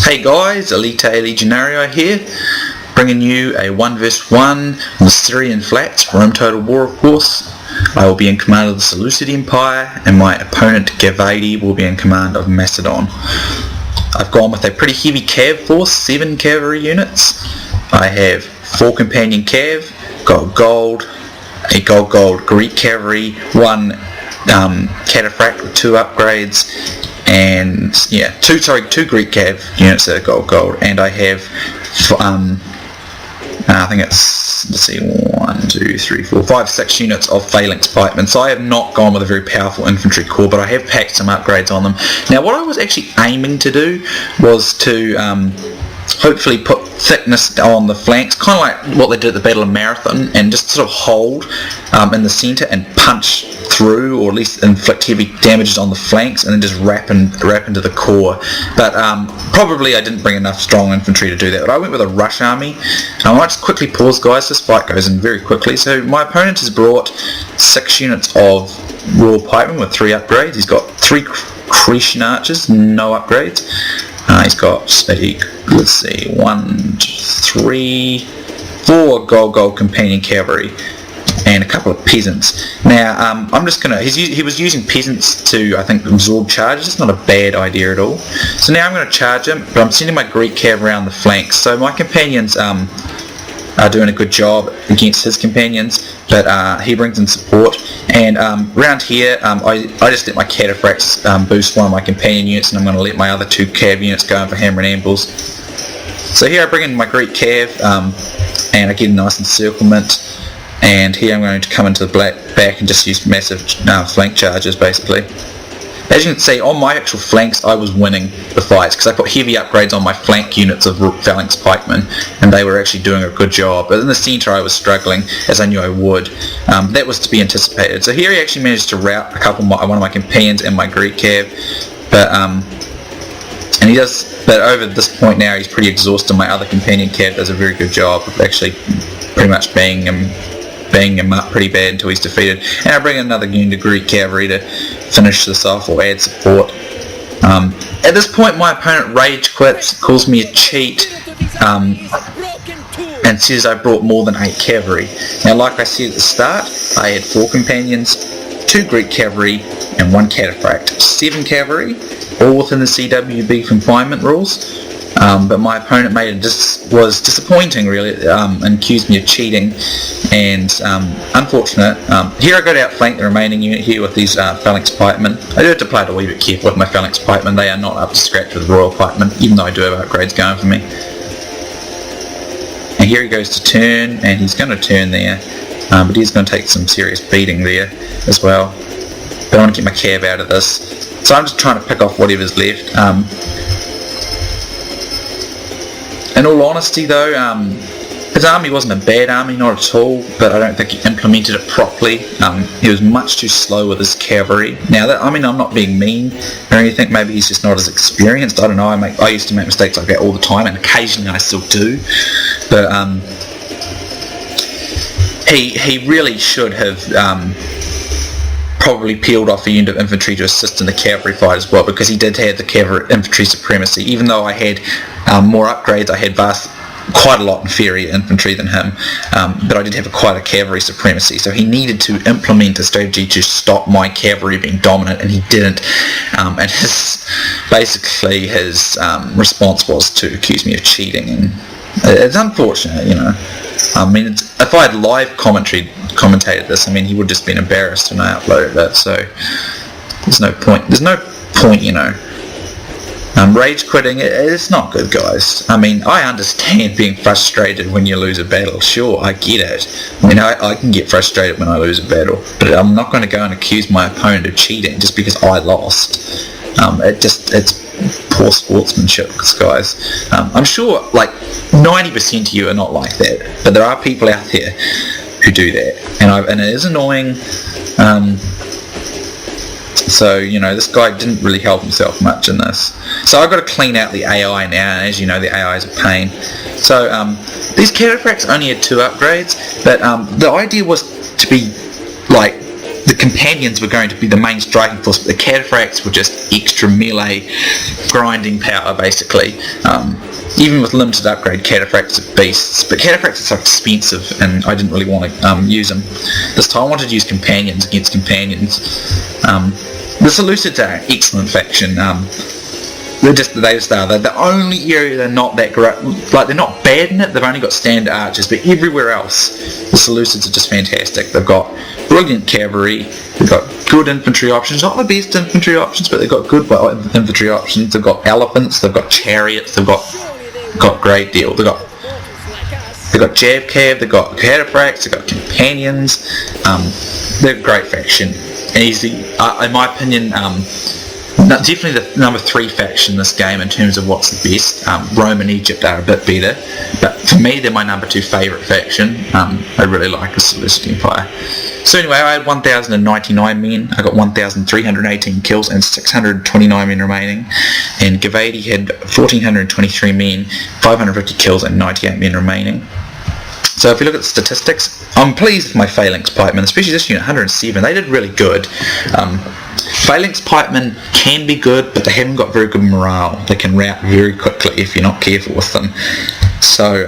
Hey guys, Elite Legionario here, bringing you a 1 vs 1 on the Syrian flats, Rome Total War of course. I will be in command of the Seleucid Empire, and my opponent Gavadi will be in command of Macedon. I've gone with a pretty heavy cav force, 7 cavalry units. I have 4 companion cav, got gold, a gold Greek cavalry, 1 cataphract with 2 upgrades, and yeah, two Greek cav units that are gold, and I have I think it's, let's see, 1, 2, 3, 4, 5, 6 units of phalanx pikemen. So I have not gone with a very powerful infantry corps, but I have packed some upgrades on them. Now what I was actually aiming to do was to hopefully put thickness on the flanks, kind of like what they did at the Battle of Marathon, and just sort of hold in the centre and punch through, or at least inflict heavy damages on the flanks, and then just wrap into the core. But probably I didn't bring enough strong infantry to do that, but I went with a rush army. I might just quickly pause, guys. This fight goes in very quickly. So my opponent has brought 6 units of Royal Pikemen with 3 upgrades. He's got 3 Cretan archers, no upgrades. He's got, let's see, 1, 3, 4 gold companion cavalry, and a couple of peasants. Now, I'm just gonna. He was using peasants to, I think, absorb charges. It's not a bad idea at all. So now I'm going to charge him, but I'm sending my Greek cav around the flanks. So my companions are doing a good job against his companions, but he brings in support. And around here, I just let my cataphracts boost one of my companion units, and I'm going to let my other 2 cav units go in for hammer and ambles. So here I bring in my Greek cav, and I get a nice encirclement. And here I'm going to come into the back and just use massive flank charges, basically. As you can see, on my actual flanks, I was winning the fights because I put heavy upgrades on my flank units of phalanx pikemen, and they were actually doing a good job. But in the centre, I was struggling, as I knew I would. That was to be anticipated. So here he actually managed to rout one of my companions and my Greek cav, but But over this point now, he's pretty exhausted. My other companion cav does a very good job of actually pretty much banging him up pretty bad until he's defeated. And I bring in another unit of Greek cavalry to finish this off or add support. At this point, my opponent rage quits, calls me a cheat, and says I brought more than 8 cavalry. Now, like I said at the start, I had 4 companions, 2 Greek cavalry, and 1 cataphract. 7 cavalry, all within the CWB confinement rules. But my opponent was disappointing, really, and accused me of cheating, and unfortunate. Here I got to outflank the remaining unit here with these phalanx pikemen. I do have to play it a wee bit careful with my phalanx pikemen. They are not up to scratch with royal pikemen, even though I do have upgrades going for me. And here he goes to turn, and he's going to turn there, but he's going to take some serious beating there as well. But I want to get my cav out of this, so I'm just trying to pick off whatever's left. In all honesty though, his army wasn't a bad army, not at all, but I don't think he implemented it properly. He was much too slow with his cavalry. Now, I'm not being mean or anything, maybe he's just not as experienced, I don't know. I used to make mistakes like that all the time, and occasionally I still do, but he really should have probably peeled off a unit of infantry to assist in the cavalry fight as well, because he did have the cavalry infantry supremacy. Even though I had more upgrades, I had quite a lot inferior infantry than him, but I did have quite a cavalry supremacy, so he needed to implement a strategy to stop my cavalry being dominant, and he didn't. And his response was to accuse me of cheating, and it's unfortunate, you know. I mean, if I had live commentated this, I mean, he would have just been embarrassed when I uploaded it, so there's no point, you know. Rage quitting, it's not good, guys. I mean, I understand being frustrated when you lose a battle. Sure, I get it. I mean, I can get frustrated when I lose a battle, but I'm not going to go and accuse my opponent of cheating just because I lost. It's poor sportsmanship, guys. I'm sure, like, 90% of you are not like that, but there are people out there who do that, and it is annoying. So, you know, this guy didn't really help himself much in this. So I've got to clean out the AI now, and as you know, the AI is a pain. So these cataphracts only had 2 upgrades, but the idea was to be, like, the companions were going to be the main striking force, but the cataphracts were just extra melee grinding power, basically. Even with limited upgrade, cataphracts are beasts, but cataphracts are so expensive, and I didn't really want to use them this time. I wanted to use companions against companions. The Seleucids are an excellent faction. They're the only area they're not that great. Like, they're not bad in it. They've only got standard archers, but everywhere else, the Seleucids are just fantastic. They've got brilliant cavalry. They've got good infantry options. Not the best infantry options, but they've got good infantry options. They've got elephants. They've got chariots. They've got great deal. They've got jab cav. They've got cataphracts. They've got companions. They're a great faction. Easy, in my opinion. Definitely the number 3 faction in this game in terms of what's the best. Rome and Egypt are a bit better, but for me they're my number 2 favourite faction. I really like the Seleucid Empire. So anyway, I had 1,099 men, I got 1,318 kills and 629 men remaining, and Gavadi had 1,423 men, 550 kills and 98 men remaining. So if you look at the statistics, I'm pleased with my phalanx pikemen, especially this unit, 107. They did really good. Phalanx pikemen can be good, but they haven't got very good morale. They can rout very quickly if you're not careful with them. So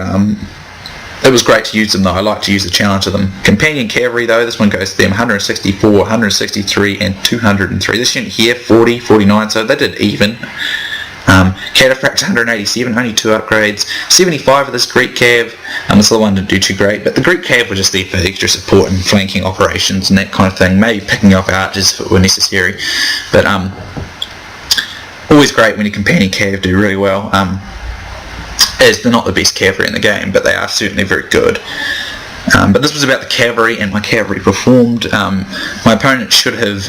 it was great to use them though. I like to use the challenge of them. Companion cavalry though, this one goes to them, 164, 163 and 203. This unit here, 40, 49, so they did even. Cataphracts 187, only 2 upgrades. 75 of this Greek cav, this other one didn't do too great, but the Greek cav were just there for extra support and flanking operations and that kind of thing, maybe picking up archers if it were necessary, but always great when your companion cav do really well, as they're not the best cavalry in the game, but they are certainly very good. But this was about the cavalry, and my cavalry performed. My opponent should have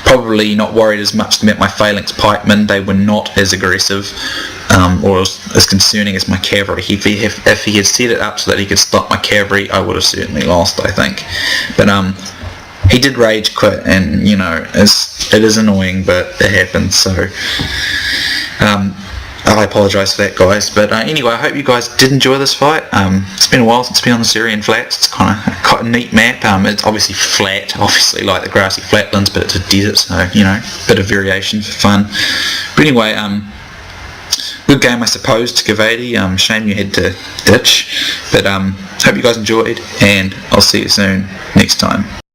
probably not worried as much about my phalanx pikemen. They were not as aggressive or as concerning as my cavalry. If he had set it up so that he could stop my cavalry, I would have certainly lost, I think. But he did rage quit, and you know, it is annoying, but it happens. So I apologise for that, guys, but anyway, I hope you guys did enjoy this fight. It's been a while since it's been on the Syrian flats. It's kind of quite a neat map. It's obviously flat, obviously like the grassy flatlands, but it's a desert, so you know, a bit of variation for fun. But anyway, good game I suppose to Gavadi. Shame you had to ditch, but hope you guys enjoyed, and I'll see you soon next time.